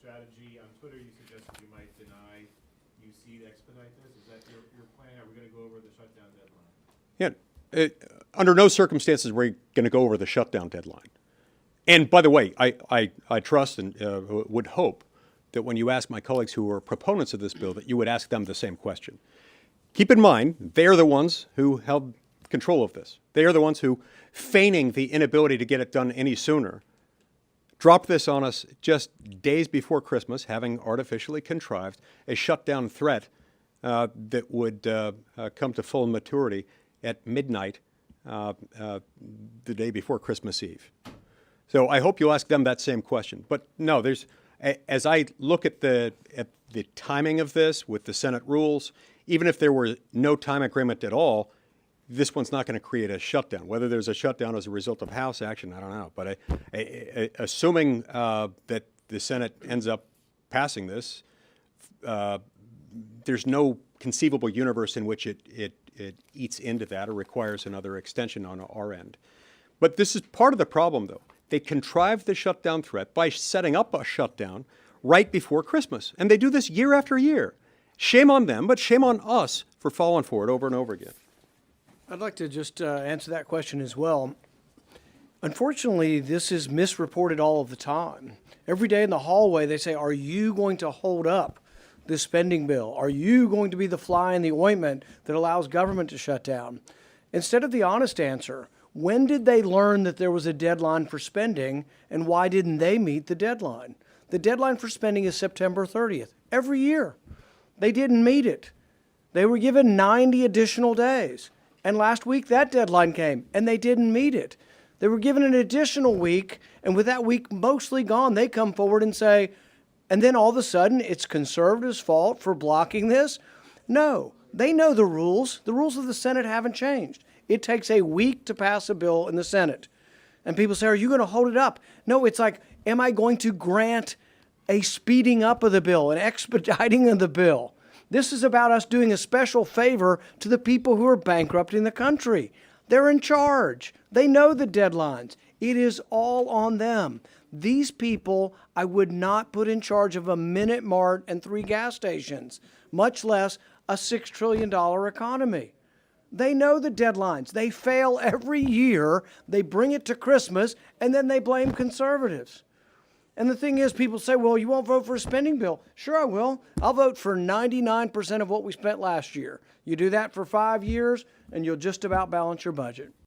strategy. On Twitter, you suggested you might deny UC to expedite this. Is that your plan? Are we going to go over the shutdown deadline? Yeah, under no circumstances we're going to go over the shutdown deadline. And by the way, I trust and would hope that when you ask my colleagues who are proponents of this bill, that you would ask them the same question. Keep in mind, they're the ones who held control of this. They are the ones who, feigning the inability to get it done any sooner, dropped this on us just days before Christmas, having artificially contrived a shutdown threat that would come to full maturity at midnight the day before Christmas Eve. So I hope you'll ask them that same question. But no, as I look at the timing of this with the Senate rules, even if there were no time agreement at all, this one's not going to create a shutdown. Whether there's a shutdown as a result of House action, I don't know. But assuming that the Senate ends up passing this, there's no conceivable universe in which it eats into that or requires another extension on our end. But this is part of the problem, though. They contrived the shutdown threat by setting up a shutdown right before Christmas. And they do this year after year. Shame on them, but shame on us for falling for it over and over again. I'd like to just answer that question as well. Unfortunately, this is misreported all of the time. Every day in the hallway, they say, are you going to hold up this spending bill? Are you going to be the fly in the ointment that allows government to shut down? Instead of the honest answer, when did they learn that there was a deadline for spending, and why didn't they meet the deadline? The deadline for spending is September 30th. Every year. They didn't meet it. They were given 90 additional days. And last week, that deadline came, and they didn't meet it. They were given an additional week, and with that week mostly gone, they come forward and say, and then all of a sudden, it's conservatives' fault for blocking this? No. They know the rules. The rules of the Senate haven't changed. It takes a week to pass a bill in the Senate. And people say, are you going to hold it up? No, it's like, am I going to grant a speeding up of the bill, an expediting of the bill? This is about us doing a special favor to the people who are bankrupting the country. They're in charge. They know the deadlines. It is all on them. These people I would not put in charge of a Minute Mart and 3 gas stations, much less a $6 trillion economy. They know the deadlines. They fail every year. They bring it to Christmas, and then they blame conservatives. And the thing is, people say, well, you won't vote for a spending bill. Sure, I will. I'll vote for 99% of what we spent last year. You do that for 5 years, and you'll just about balance your budget.